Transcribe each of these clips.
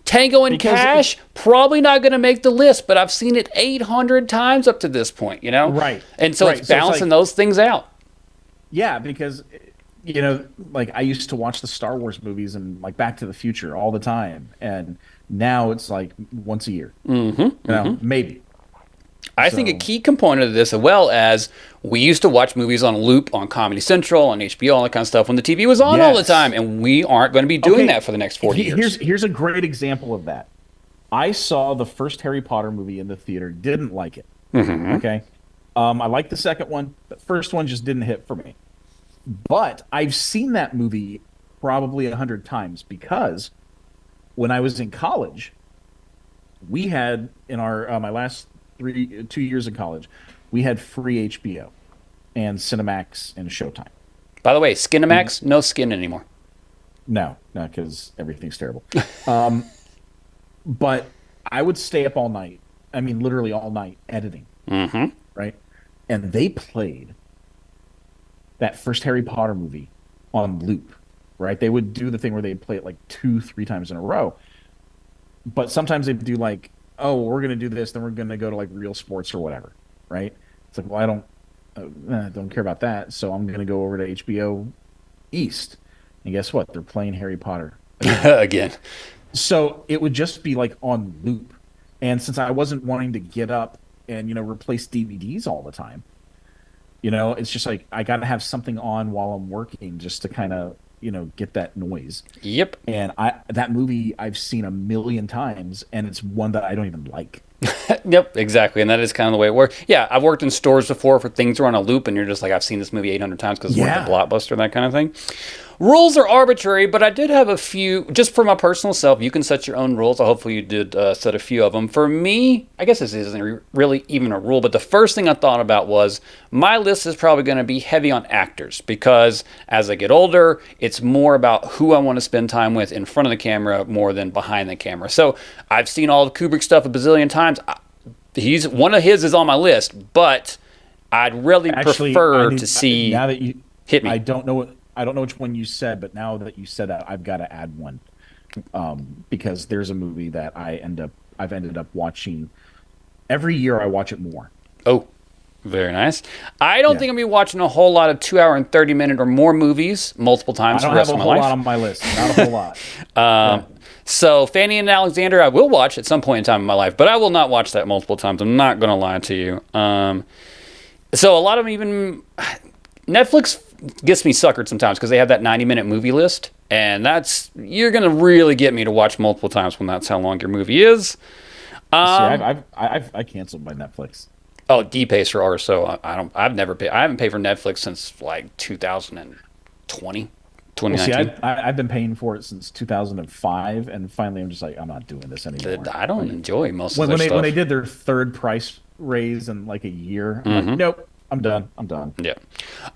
Tango and Because Cash, probably not going to make the list, but I've seen it 800 times up to this point, you know? right, And so right. it's So it's balancing like, those things out. yeah, because like I used to watch the Star Wars movies and like Back to the Future all the time, and now it's like once a year. Maybe. I think a So key component of this, as well as we used to watch movies on loop on Comedy Central, on HBO, all that kind of stuff when the TV was on all the time, yes. and we aren't going to be doing Okay. that for the next 40 years. Here's a great example of that. I saw the first Harry Potter movie in the theater, didn't like it. Okay. I liked the second one. The first one just didn't hit for me. But I've seen that movie probably 100 times because when I was in college, we had in our my last 2 years in college, we had free HBO and Cinemax and Showtime. By the way, We Skinamax, no skin anymore. No, no, because everything's terrible. But I would stay up all night. I mean, literally all night editing, right? And they played that first Harry Potter movie on loop, right? They would do the thing where they'd play it like two, three times in a row. But sometimes they'd do like, oh, we're gonna do this, then we're gonna go to like Real Sports or whatever, right? It's like, well, I don't care about that, so I'm gonna go over to HBO East, and guess what? They're playing Harry Potter again. Again. So it would just be like on loop. And since I wasn't wanting to get up and replace DVDs all the time, it's just like I got to have something on while I'm working just to kind of get that noise. Yep. And I that movie I've seen a million times, and it's one that I don't even like. Yep, exactly. And that is kind of the way it works. Yeah, I've worked in stores before for things that are on a loop, and you're just like, I've seen this movie 800 times because it's worked a Yeah. Blockbuster, that kind of thing. Rules are arbitrary, but I did have a few, just for my personal self. You can set your own rules. Hopefully you did set a few of them. For me, I guess this isn't really even a rule, but the first thing I thought about was my list is probably going to be heavy on actors because as I get older, it's more about who I want to spend time with in front of the camera more than behind the camera. So I've seen all the Kubrick stuff a bazillion times. He's one of his is on my list, but I'd really Actually, prefer to see now that you hit me. I don't know which one you said, but now that you said that, I've got to add one. Because there's a movie that I've ended up watching every year. I watch it more. Oh, very nice. I don't Yeah. think I'm going to be watching a whole lot of 2 hour and 30-minute or more movies multiple I times for don't the rest have of a my whole lot life. on my list. Not a whole lot. Yeah. So Fanny and Alexander, I will watch at some point in time in my life, but I will not watch that multiple times. I'm not going to lie to you. So a lot of them even Netflix gets me suckered sometimes because they have that 90-minute movie list, and you're going to really get me to watch multiple times when that's how long your movie is. See, I canceled my Netflix. Oh, D-Pacer or so. I've never paid. I haven't paid for Netflix since like 2020, Well, see, 2019. I've been paying for it since 2005, and finally I'm just like, I'm not doing this anymore. I don't enjoy most of When their when they when they stuff. did their third price raise in like a year, I'm like, nope, I'm done. I'm done. Yeah.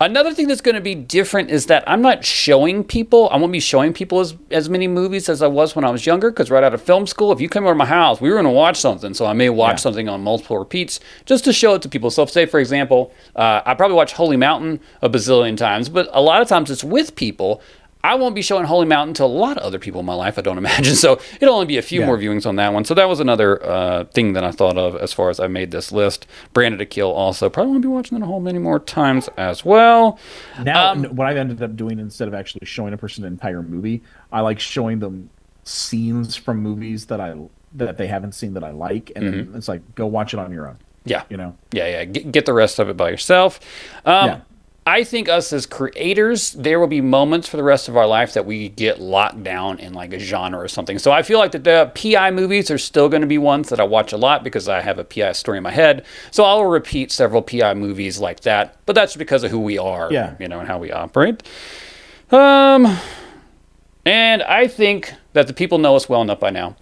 Another thing that's going to be different is that I'm not showing people. I won't be showing people as many movies as I was when I was younger. Because right out of film school, if you come over to my house, we were going to watch something. So I may watch Yeah. something on multiple repeats just to show it to people. So, say for example, I probably watch Holy Mountain a bazillion times, but a lot of times it's with people. I won't be showing Holy Mountain to a lot of other people in my life, I don't imagine. So it'll only be a few Yeah. more viewings on that one. So that was another thing that I thought of as far as I made this list. Branded to Kill also. Probably won't be watching that a whole many more times as well. Now, what I've ended up doing instead of actually showing a person an entire movie, I like showing them scenes from movies that they haven't seen that I like, and then it's like, go watch it on your own. Yeah. You know? Yeah. Get the rest of it by yourself. Yeah. I think us as creators, there will be moments for the rest of our life that we get locked down in like a genre or something. So I feel like that the PI movies are still going to be ones that I watch a lot because I have a PI story in my head. So I'll repeat several PI movies like that, but that's because of who we are, Yeah. and how we operate. And I think that the people know us well enough by now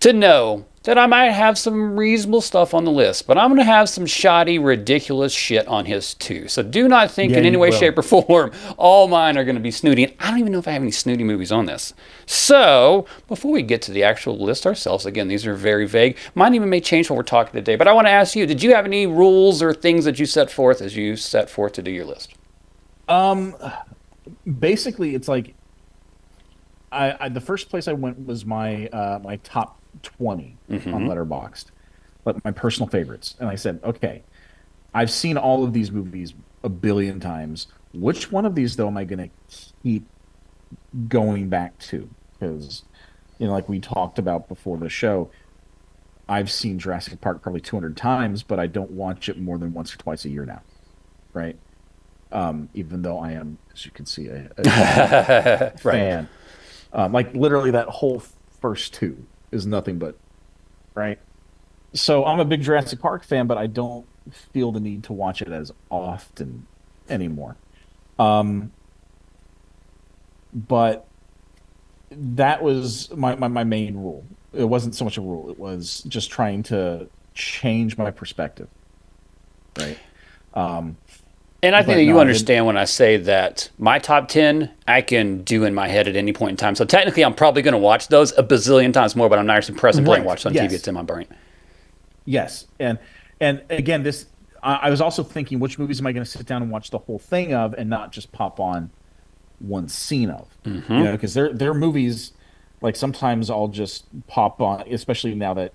to know that I might have some reasonable stuff on the list, but I'm going to have some shoddy, ridiculous shit on his too. So do not think Yeah, in any you way, will. shape, or form all mine are going to be snooty. And I don't even know if I have any snooty movies on this. So before we get to the actual list ourselves, again, these are very vague. Mine even may change when we're talking today, but I want to ask you, did you have any rules or things that you set forth as you set forth to do your list? basically it's like I the first place I went was my top 20 on Hmm. Letterboxd, but my personal favorites. And I said, okay, I've seen all of these movies a billion times. Which one of these though am I going to keep going back to? Because like we talked about before the show, I've seen Jurassic Park probably 200 times, but I don't watch it more than once or twice a year now, right? Even though I am, as you can see, a huge Right. fan. Like literally that whole first two is nothing but right. So I'm a big Jurassic Park fan, but I don't feel the need to watch it as often anymore. Um, but that was my main rule. It wasn't so much a rule, it was just trying to change my perspective, right? Um, And I think that but no, you I didn't. understand when I say that my top 10 I can do in my head at any point in time. So technically, I'm probably going to watch those a bazillion times more, but I'm not actually pressing play and Right. watch on TV. It's Yes. in my brain. Yes. And again, this I was also thinking, which movies am I going to sit down and watch the whole thing of, and not just pop on one scene of, Hmm. because they're movies like sometimes I'll just pop on, especially now that,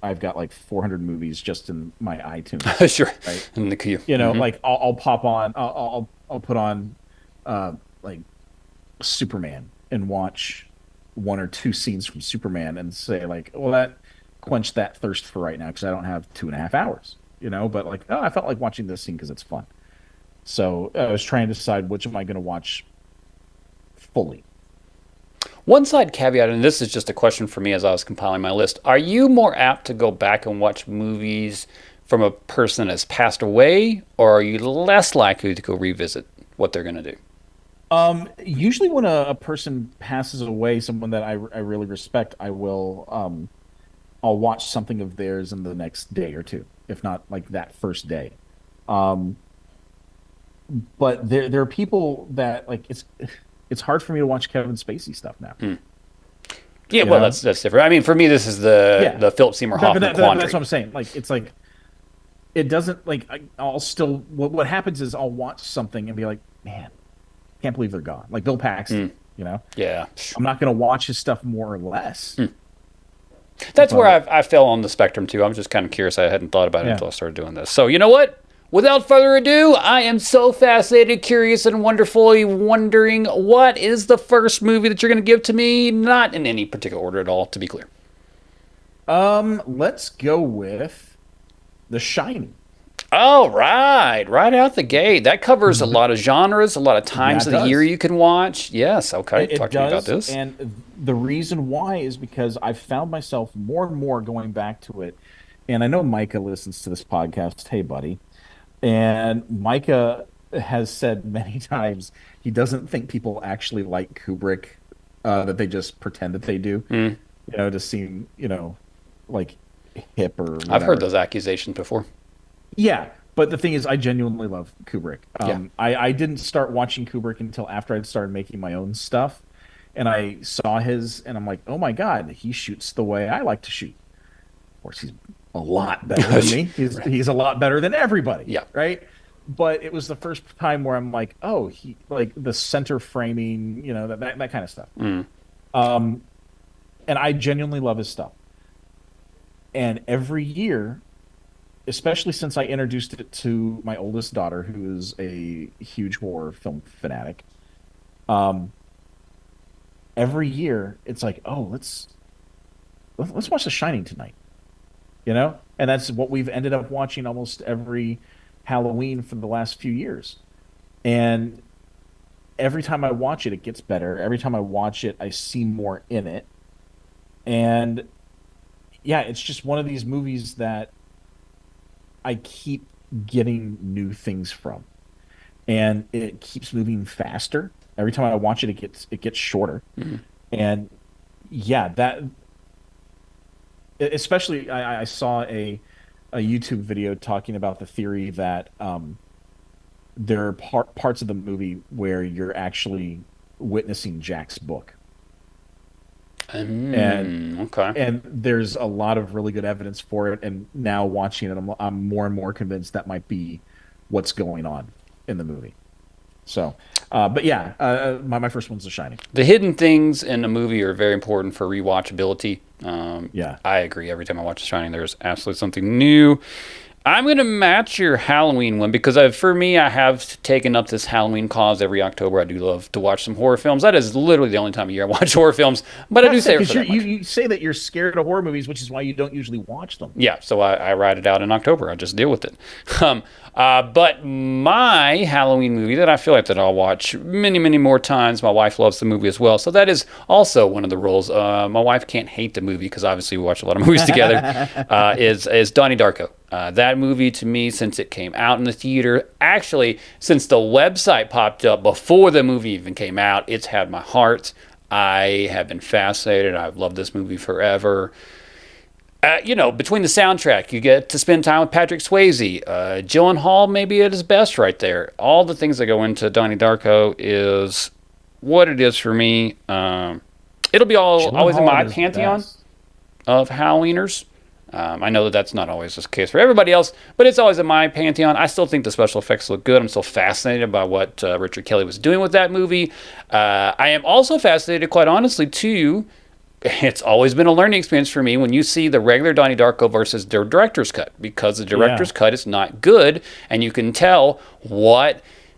I've got like 400 movies just in my iTunes, Sure. right? In the queue. Hmm. Like I'll pop on, I'll put on like Superman and watch one or two scenes from Superman and say like, well, that quenched that thirst for right now because I don't have 2.5 hours, but like, oh, I felt like watching this scene because it's fun. So I was trying to decide which am I going to watch fully. One side caveat, and this is just a question for me as I was compiling my list. Are you more apt to go back and watch movies from a person that has passed away, or are you less likely to go revisit what they're going to do? Usually when a person passes away, someone that I really respect, I'll watch something of theirs in the next day or two, if not like that first day. Um, but there are people that like it's hard for me to watch Kevin Spacey stuff now. Yeah, You well, know? that's different. I mean, for me, this is the Yeah. the Philip Seymour But Hoffman that's quandary. what I'm saying. Like it's like it doesn't like I'll still what happens is I'll watch something and be like, man, can't believe they're gone. Like Bill Paxton, Mm, you know? yeah. I'm not gonna watch his stuff more or less. Mm. That's where But I fell on the spectrum too. I'm just kind of curious. I hadn't thought about it yeah. until I started doing this. So you know what? Without further ado, I am so fascinated, curious, and wonderfully wondering what is the first movie that you're going to give to me? Not in any particular order at all, to be clear. Let's go with The Shining. All right, right out the gate. That covers a lot of genres, a lot of Yeah, times it of the year does. you can watch. Yes, okay. It Talk to me about does. this. And the reason why is because I've found myself more and more going back to it. And I know Micah listens to this podcast. Hey, buddy. And Micah has said many times he doesn't think people actually like Kubrick, that they just pretend that they do, Mm, to seem, like hip or I've heard whatever. those accusations before. Yeah, but the thing is, I genuinely love Kubrick. Yeah. I didn't start watching Kubrick until after I'd started making my own stuff, and I saw his, and I'm like, oh my God, he shoots the way I like to shoot. Of course, he's a lot better than me. He's a lot better than everybody, Yeah. right? But it was the first time where I'm like, oh, he like the center framing, that kind of stuff. Mm. Um, and I genuinely love his stuff. And every year, especially since I introduced it to my oldest daughter, who is a huge horror film fanatic. Um, every year it's like, oh, let's watch The Shining tonight, and that's what we've ended up watching almost every Halloween for the last few years. And every time I watch it, it gets better. Every time I watch it, I see more in it. And yeah, it's just one of these movies that I keep getting new things from, and it keeps moving faster. Every time I watch it, it gets shorter. Mm. And yeah, that especially I saw a YouTube video talking about the theory that there are parts of the movie where you're actually witnessing Jack's book, and Okay. there's a lot of really good evidence for it. And now watching it, I'm more and more convinced that might be what's going on in the movie. So, but yeah, my first one's The Shining. The hidden things in a movie are very important for rewatchability. Yeah. I agree. Every time I watch The Shining, there's absolutely something new. I'm going to match your Halloween one because for me, I have taken up this Halloween cause every October. I do love to watch some horror films. That is literally the only time of year I watch horror films, but I do save it for Because that much. you say that you're scared of horror movies, which is why you don't usually watch them. Yeah, so I ride it out in October. I just deal with it. Um, but my Halloween movie that I feel like that I'll watch many, many more times. My wife loves the movie as well, so that is also one of the rules. My wife can't hate the movie because obviously we watch a lot of movies together. Is Donnie Darko. That movie to me, since it came out in the theater, actually since the website popped up before the movie even came out, it's had my heart. I have been fascinated. I've loved this movie forever. Between the soundtrack, you get to spend time with Patrick Swayze. Gyllenhaal maybe at his best right there. All the things that go into Donnie Darko is what it is for me. It'll be always in my Gyllenhaal is pantheon best. of Halloweeners. I know that that's not always the case for everybody else, but it's always in my pantheon. I still think the special effects look good. I'm still fascinated by what Richard Kelly was doing with that movie. I am also fascinated, quite honestly, too. It's always been a learning experience for me when you see the regular Donnie Darko versus the director's cut, because the director's cut is not good, and you can tell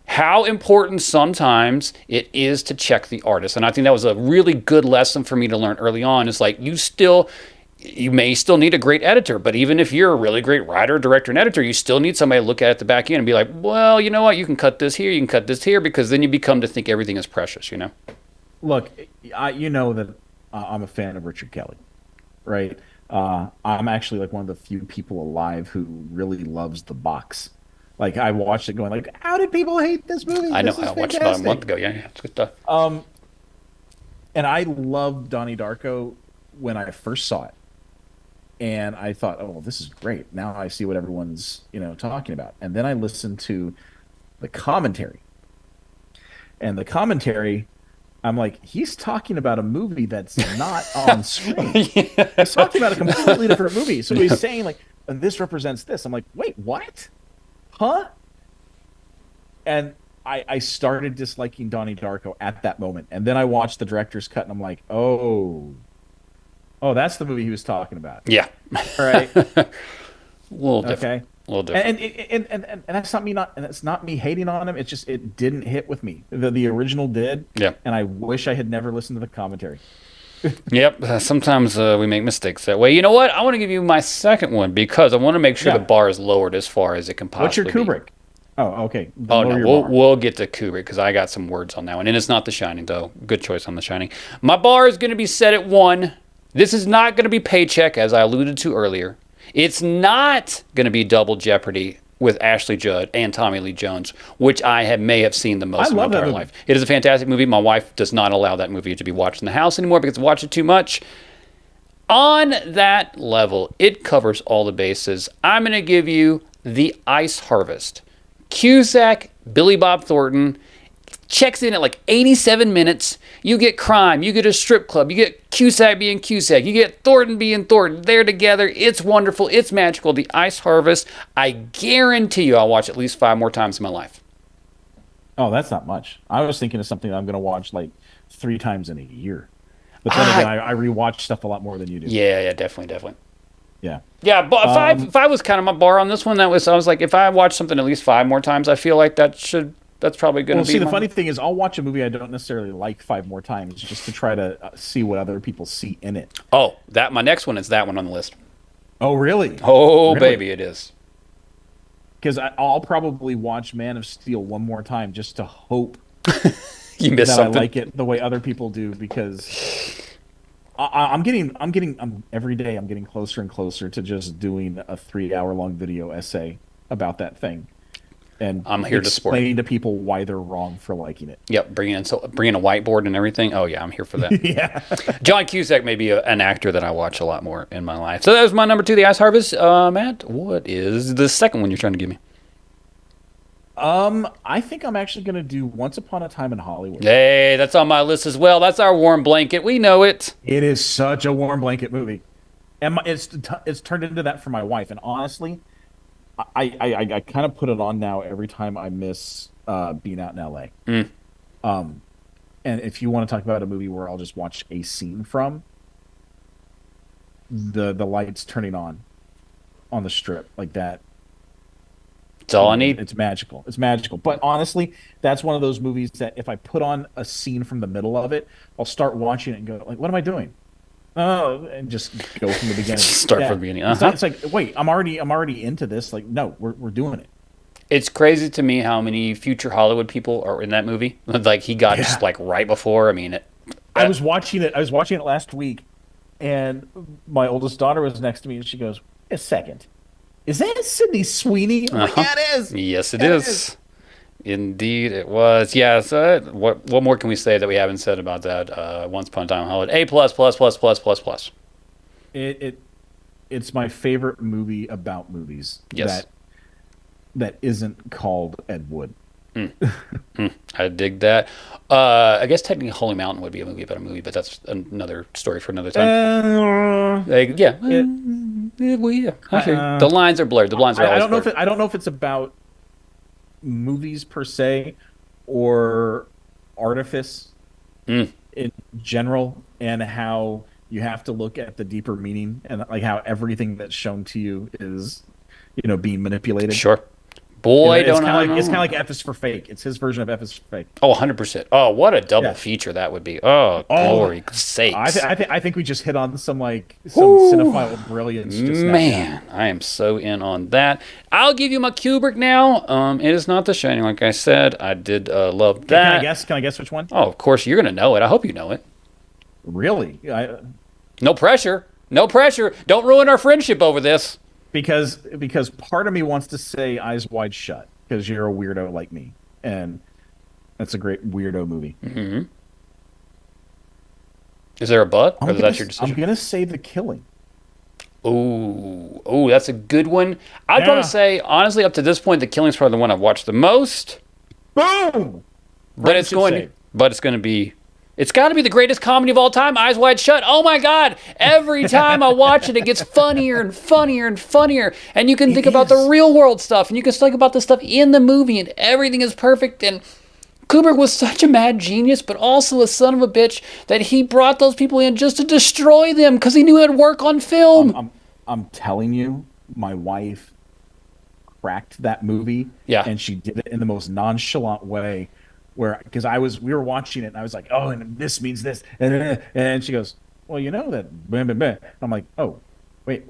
how important sometimes it is to check the artist. And I think that was a really good lesson for me to learn early on. It's like you may still need a great editor, but even if you're a really great writer, director, and editor, you still need somebody to look at the back end and be like, well, you know what, you can cut this here, you can cut this here, because then you become to think everything is precious, you know? Look, you know that I'm a fan of Richard Kelly, right? I'm actually like one of the few people alive who really loves The Box. Like I watched it going like, how did people hate this movie? I know, This is I watched it about a month fantastic. ago. Yeah, yeah, it's good stuff. Um, and I loved Donnie Darko when I first saw it. And I thought, oh, well, this is great. Now I see what everyone's, talking about. And then I listened to the commentary. And the commentary, I'm like, he's talking about a movie that's not on screen. He's talking about a completely different movie. So he's saying like, this represents this. I'm like, wait, what? Huh? And I started disliking Donnie Darko at that moment. And then I watched the director's cut and I'm like, oh, that's the movie he was talking about. Yeah. All right. A little different. Okay. A little different. And that's not me hating on him. It's just it didn't hit with me. The original did. Yeah. And I wish I had never listened to the commentary. Yep. Sometimes we make mistakes that way. You know what? I want to give you my second one because I want to make sure the Yeah. bar is lowered as far as it can What's your possibly be. Kubrick? Oh, okay. Oh Lower no, your we'll bar. we'll get to Kubrick because I got some words on that one, and it's not The Shining though. Good choice on The Shining. My bar is going to be set at 1. This is not going to be Paycheck, as I alluded to earlier. It's not going to be Double Jeopardy with Ashley Judd and Tommy Lee Jones, which may have seen the most I in my love that entire movie. life. It is a fantastic movie. My wife does not allow that movie to be watched in the house anymore because I watch it too much. On that level, it covers all the bases. I'm going to give you The Ice Harvest. Cusack, Billy Bob Thornton, checks in at like 87 minutes. You get crime, you get a strip club, you get Cusack being Cusack, you get Thornton being Thornton. They're together. It's wonderful. It's magical. The Ice Harvest. I guarantee you I'll watch at least 5 more times in my life. Oh, that's not much. I was thinking of something I'm going to watch like 3 times in a year. But then again, I rewatch stuff a lot more than you do. Yeah, definitely. Yeah. Yeah, but five was kind of my bar on this one. I was like, if I watch something at least 5 more times, I feel like that's probably going to Well, be. see, the funny thing is, I'll watch a movie I don't necessarily like 5 more times just to try to see what other people see in it. Oh, my next one is that one on the list. Oh, really? Oh, Really? baby, it is. Because I'll probably watch Man of Steel 1 more time just to hope You missed that something. I like it the way other people do. Because I'm every day I'm getting closer and closer to just doing a 3 hour long video essay about that thing, and I'm here to support. explaining to people why they're wrong for liking it. Yep, bringing a whiteboard and everything. Oh yeah, I'm here for that. Yeah. John Cusack may be an actor that I watch a lot more in my life. So that was my number 2, The Ice Harvest. Matt, what is the second one you're trying to give me? I think I'm actually gonna do Once Upon a Time in Hollywood. Hey, that's on my list as well. That's our warm blanket. We know it. It is such a warm blanket movie, and it's turned into that for my wife. And honestly, I kind of put it on now every time I miss being out in LA. Mm. Um, and if you want to talk about a movie where I'll just watch a scene from the lights turning on the strip like that, That's all to I me, need. it's magical. It's magical. But honestly, that's one of those movies that if I put on a scene from the middle of it, I'll start watching it and go like, "What am I doing?" Oh, and just go from the beginning. Start Yeah, from the beginning. it's Uh-huh. like wait, I'm already into this. Like, no, we're doing it. It's crazy to me how many future Hollywood people are in that movie. Like he got just Yeah, like right before. I mean, I was watching it. I was watching it last week, and my oldest daughter was next to me, and she goes, "A second, is that Sydney Sweeney?" I'm like, uh-huh. "Yeah, it is. Yes, it Yeah, it is." is. Indeed, it was. Yeah. So, what more can we say that we haven't said about that? Once Upon a Time in Hollywood. A plus plus plus plus plus plus. It it's my favorite movie about movies Yes. that isn't called Ed Wood. Mm, I dig that. I guess technically Holy Mountain would be a movie about a movie, but that's another story for another time. Like, yeah. It Yeah. I hear you. uh, The lines are blurred. The lines are I always don't know if blurred. I don't know if it's about movies per se or artifice Mm, in general and how you have to look at the deeper meaning and like how everything that's shown to you is being manipulated. sure. Boy, It's don't kind I of like know. F is for fake. It's his version of F is for fake. Oh, 100%. Oh, what a double Yeah. feature that would be. Oh, Oh, glory sakes. I think we just hit on some Whew. cinephile brilliance just now. Yeah. Man, I am so in on that. I'll give you my Kubrick now. It is not The Shining, like I said. I did love Can I that. guess? Can I guess which one? Oh, of course, you're going to know it. I hope you know it. Really? No pressure. No pressure. Don't ruin our friendship over this. Because part of me wants to say Eyes Wide Shut because you're a weirdo like me, and that's a great weirdo movie. Hmm. Is there a but, or I'm is gonna that your I'm decision? gonna say The Killing. Ooh, ooh, that's a good one. I'd probably Yeah. say, honestly, up to this point, The Killing's probably the one I've watched the most. Boom. But it's going to, but it's going to be, it's got to be the greatest comedy of all time, Eyes Wide Shut. Oh my God. Every time I watch it, it gets funnier and funnier and funnier. And you can It think about the is. real world stuff and you can think about the stuff in the movie and everything is perfect. And Kubrick was such a mad genius, but also a son of a bitch that he brought those people in just to destroy them because he knew it'd work on I'm film. I'm I'm telling you, my wife cracked that movie, Yeah. and she did it in the most nonchalant way. Where because we were watching it, and I was like, oh, and this means this, and she goes, well, you know that, blah, blah, blah. I'm like, oh, wait,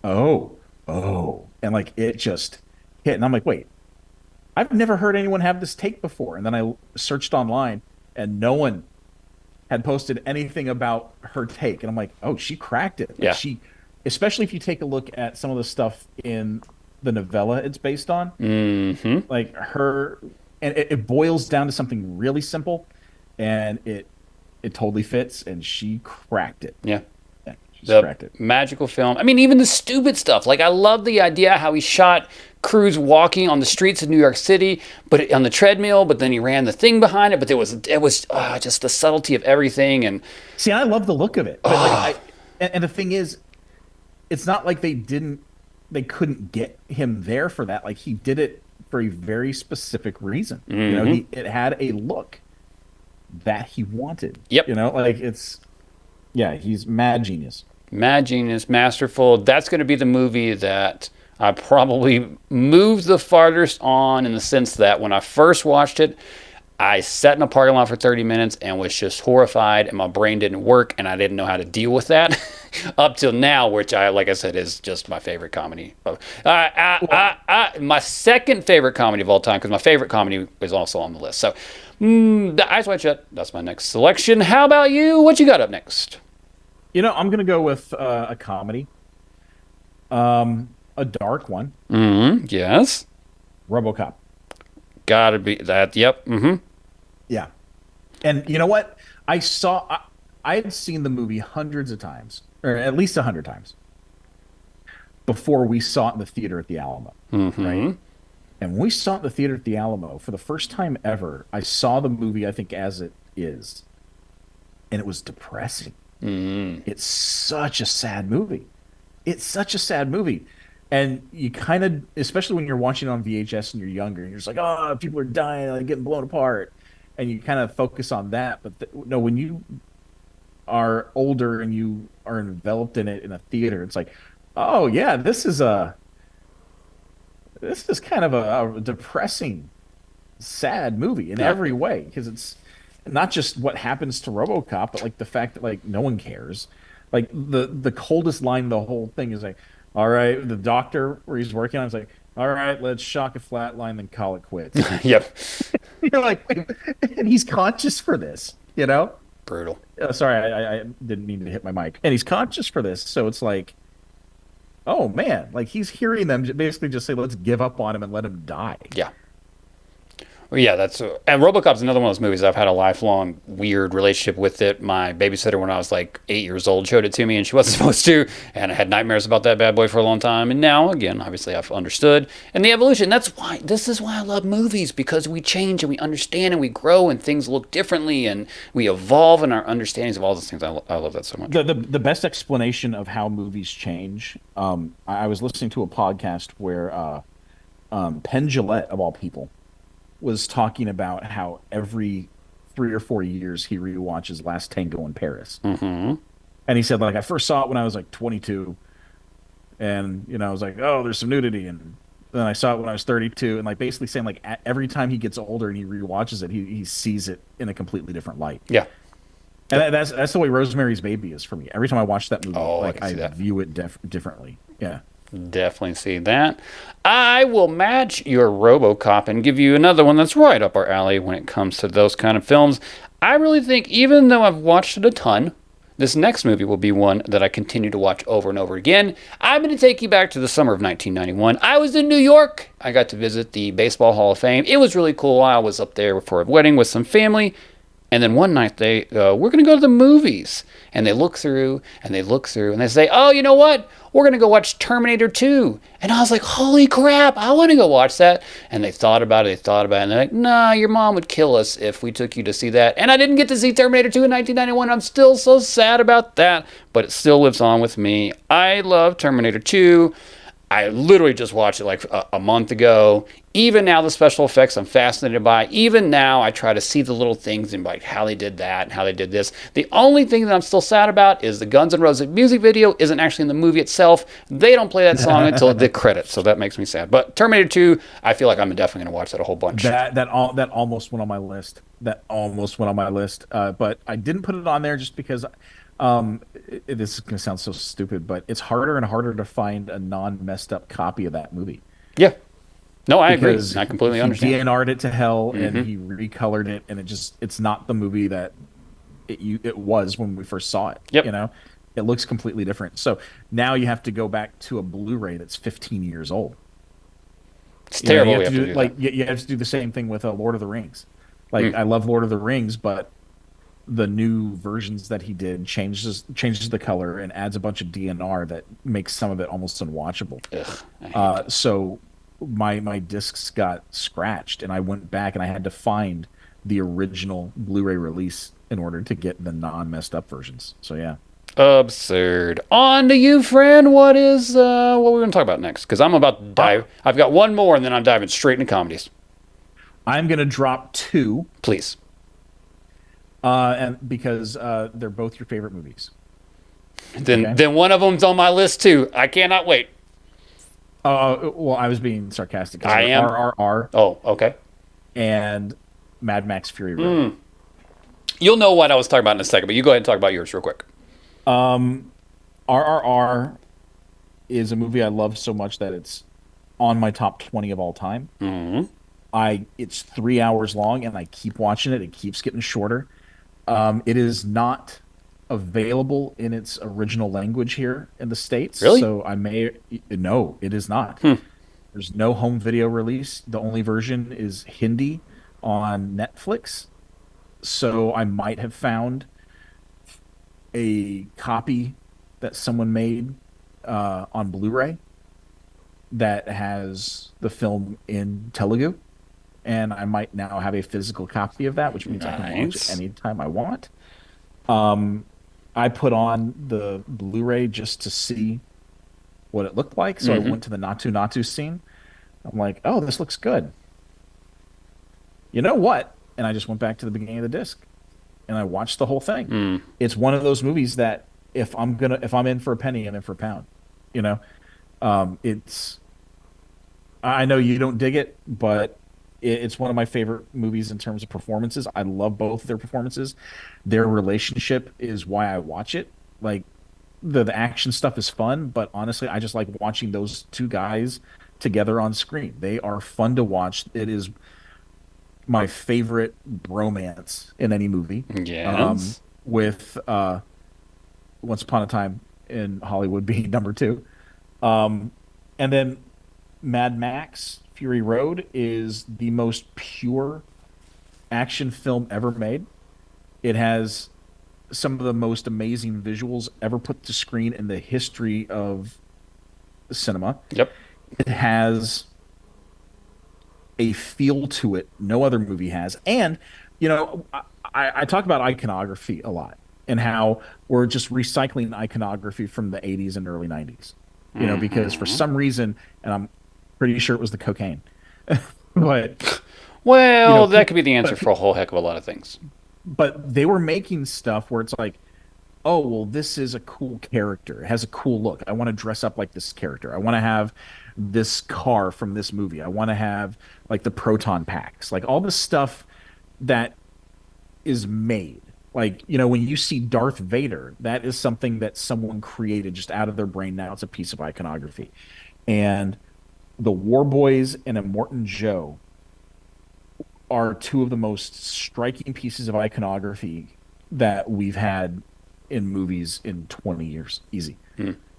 oh, and like it just hit, and I'm like, wait, I've never heard anyone have this take before, and then I searched online, and no one had posted anything about her take, and I'm like, oh, she cracked it. Like Yeah. she, especially if you take a look at some of the stuff in the novella it's based on, Hmm. like her, and it boils down to something really simple, and it totally fits, and she cracked it. Yeah. Yeah, she's The cracked it. magical film. I mean, even the stupid stuff. Like, I love the idea how he shot Cruise walking on the streets of New York City, but on the treadmill. But then he ran the thing behind it. But it was just the subtlety of everything. And See, I love the look of it, but like and the thing is, it's not like they couldn't get him there for that. Like he did it for a very specific reason. It had a look that he wanted. Yep. Like it's yeah, he's mad genius. mad genius, masterful. That's going to be the movie that I probably moved the farthest on in the sense that when I first watched it, I sat in a parking lot for 30 minutes and was just horrified, and my brain didn't work, and I didn't know how to deal with that up till now, which like I said, is just my favorite comedy. My second favorite comedy of all time, because my favorite comedy is also on the list. So, the Eyes Wide Shut, that's my next selection. How about you? What you got up next? I'm gonna go with a comedy, a dark one, Yes. RoboCop. Gotta be that. Yep. Yeah, and you know what? I had seen the movie hundreds of times, or at least 100 times, before we saw it in the theater at the Alamo. Right? And when we saw it in the theater at the Alamo for the first time ever, I saw the movie, I think, as it is, and it was depressing. It's such a sad movie. It's such a sad movie. And you kind of, especially when you're watching it on VHS and you're younger, and you're just like, oh, people are dying, like getting blown apart, and you kind of focus on that. But no, when you are older and you are enveloped in it in a theater, it's like, oh yeah, this is kind of a depressing, sad movie in Yeah. every way because it's not just what happens to RoboCop, but like the fact that like no one cares. Like the coldest line in the whole thing is like, all right, the doctor where he's working on is like, all right, let's shock a flat line, then call it quits. Yep. You're like, wait, and he's conscious for this, you know? Brutal. Sorry, I didn't mean to hit my mic. And he's conscious for this, so it's like, oh man, like he's hearing them basically just say, let's give up on him and let him die. Yeah. Well, yeah, that's and RoboCop's another one of those movies I've had a lifelong weird relationship with it. My babysitter when I was like 8 years old showed it to me, and she wasn't supposed to, and I had nightmares about that bad boy for a long time. And now, again, obviously, I've understood and the evolution. That's why this is why I love movies because we change and we understand and we grow and things look differently and we evolve in our understandings of all those things. I love that so much. The best explanation of how movies change. I was listening to a podcast where Penn Jillette of all people was talking about how every 3 or 4 years he rewatches Last Tango in Paris, Mm-hmm. and he said like I first saw it when I was like 22, and I was like, oh, there's some nudity, and then I saw it when I was 32, and like basically saying like every time he gets older and he rewatches it, he sees it in a completely different light. Yeah. And that's the way Rosemary's Baby is for me. Every time I watch that movie, Oh, I like can I see that. view it differently. Yeah. Definitely see that. I will match your RoboCop and give you another one that's right up our alley when it comes to those kind of films. I really think, even though I've watched it a ton, this next movie will be one that I continue to watch over and over again. I'm going to take you back to the summer of 1991. I was in New York. I got to visit the Baseball Hall of Fame. It was really cool. I was up there for a wedding with some family. And then one night we're going to go to the movies. And they look through and they look through and they say, oh, you know what? We're going to go watch Terminator 2. And I was like, holy crap, I want to go watch that. And they thought about it, and they're like, nah, your mom would kill us if we took you to see that. And I didn't get to see Terminator 2 in 1991. I'm still so sad about that, but it still lives on with me. I love Terminator 2. I literally just watched it like a month ago. Even now, the special effects I'm fascinated by. Even now, I try to see the little things and like how they did that and how they did this. The only thing that I'm still sad about is the Guns N' Roses music video isn't actually in the movie itself. They don't play that song until the credits, so that makes me sad. But Terminator 2, I feel like I'm definitely going to watch that a whole bunch. That almost went on my list. That almost went on my list. But I didn't put it on there just because this is going to sound so stupid, but it's harder and harder to find a non messed up copy of that movie Yeah. No, I agree. because I completely he understand. DNR'd it to hell and Mm-hmm. he recolored it, and it's not the movie that it was when we first saw it. Yep. It looks completely different. So now you have to go back to a Blu-ray that's 15 years old. It's You know, terrible you we have have to to do do like that. you have to do the same thing with Lord of the Rings. Like Mm. I love Lord of the Rings, but the new versions that he did changes the color and adds a bunch of DNR that makes some of it almost unwatchable. Ugh, I hate that. So my discs got scratched, and I went back and I had to find the original Blu-ray release in order to get the non messed up versions. So yeah. Absurd. On to you, friend. What we're going to talk about next? Because I'm about to Uh, dive. I've got one more, and then I'm diving straight into comedies. I'm gonna drop two, Please. and because they're both your favorite movies. Then Okay. then one of them's on my list too. I cannot wait. Well, I was being sarcastic. 'Cause I am. RRR Oh, okay. and Mad Max Fury Road. You'll know what I was talking about in a second, but you go ahead and talk about yours real quick. RRR is a movie I love so much that it's on my top 20 of all time. It's 3 hours long and I keep watching it. It keeps getting shorter. It is not available in its original language here in the States. Really? So no, it is not. There's no home video release. The only version is Hindi on Netflix. So I might have found a copy that someone made on Blu-ray that has the film in Telugu, and I might now have a physical copy of that, which means I can watch Nice. it anytime I want. I put on the Blu-ray just to see what it looked like. So I went to the Natu Natu scene. I'm like, oh, this looks good. You know what? And I just went back to the beginning of the disc and I watched the whole thing. It's one of those movies that if I'm in for a penny, I'm in for a pound. You know, it's I know you don't dig it, but it's one of my favorite movies in terms of performances. I love both their performances. Their relationship is why I watch it. Like the action stuff is fun, but honestly, I just like watching those two guys together on screen. They are fun to watch. It is my favorite bromance in any movie. Yes. With Once Upon a Time in Hollywood being number two. And then Mad Max Fury Road is the most pure action film ever made. It has some of the most amazing visuals ever put to screen in the history of cinema. Yep. It has a feel to it no other movie has. And, you know, I talk about iconography a lot and how we're just recycling iconography from the 80s and early 90s. You know, because for some reason, and I'm pretty sure it was the cocaine, but Well, you know, that could be the answer for a whole heck of a lot of things. but they were making stuff where it's like, oh, well, this is a cool character. It has a cool look. I want to dress up like this character. I want to have this car from this movie. I want to have like the proton packs, like all the stuff that is made. Like, you know, when you see Darth Vader, that is something that someone created just out of their brain. Now it's a piece of iconography. And the War Boys and Immortan Joe are two of the most striking pieces of iconography that we've had in movies in 20 years. Easy.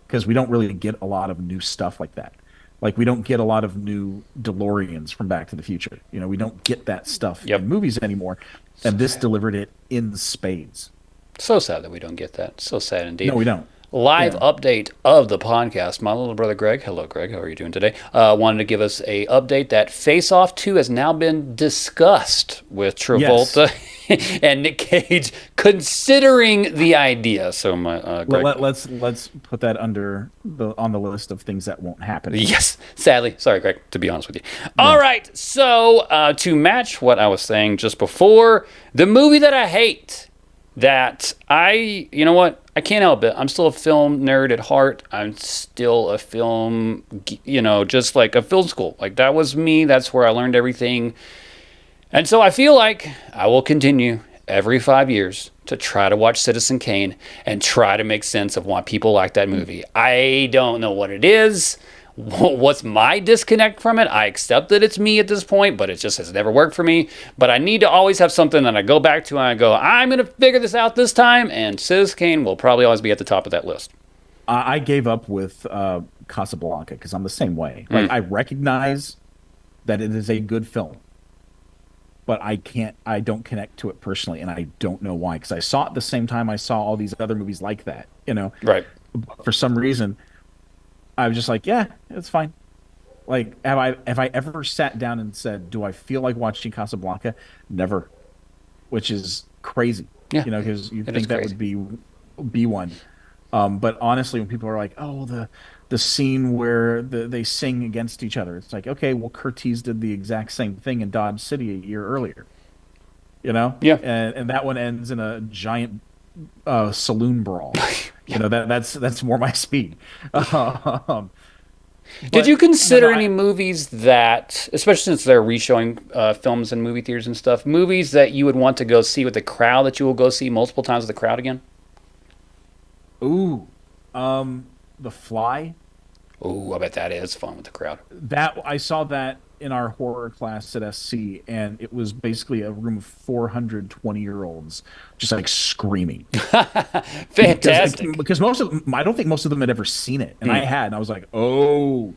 Because we don't really get a lot of new stuff like that. Like we don't get a lot of new DeLoreans from Back to the Future. You know, we don't get that stuff in movies anymore. And this delivered it in spades. So sad that we don't get that. So sad indeed. No, we don't. Live update of the podcast. My little brother Greg, hello Greg, how are you doing today? Wanted to give us a update that Face Off 2 has now been discussed with Travolta and Nick Cage considering the idea. So my Greg, let's put that on the list of things that won't happen. yes, sadly, sorry Greg, to be honest with you. All right, so to match what I was saying just before, the movie that I hate. You know what? I can't help it. I'm still a film nerd at heart. I'm still a film, just like a film school. Like that was me. That's where I learned everything. And so I feel like I will continue every 5 years to try to watch Citizen Kane and try to make sense of why people like that movie. I don't know what it is. What's my disconnect from it? I accept that it's me at this point, but it just has never worked for me. But I need to always have something that I go back to and I go, I'm going to figure this out this time, and Citizen Kane will probably always be at the top of that list. I gave up with Casablanca because I'm the same way. Like I recognize that it is a good film, but I don't connect to it personally, and I don't know why. Because I saw it the same time I saw all these other movies like that, Right. But for some reason, I was just like, yeah, it's fine. Like, have I ever sat down and said, do I feel like watching Casablanca? Never, which is crazy. Yeah, because you think that would be one. But honestly, when people are like, oh, the scene where they sing against each other, it's like, okay, well, Curtiz did the exact same thing in Dodge City a year earlier. Yeah. And that one ends in a giant saloon brawl. That's more my speed. Did you consider any movies that, especially since they're reshowing films in movie theaters and stuff, movies that you would want to go see with the crowd that you will go see multiple times with the crowd again? Ooh, The Fly. Ooh, I bet that is fun with the crowd. That I saw that in our horror class at SC, and it was basically a room of 420-year-olds just like screaming. Fantastic. Because most of them, I don't think most of them had ever seen it, and I had, and I was like, oh.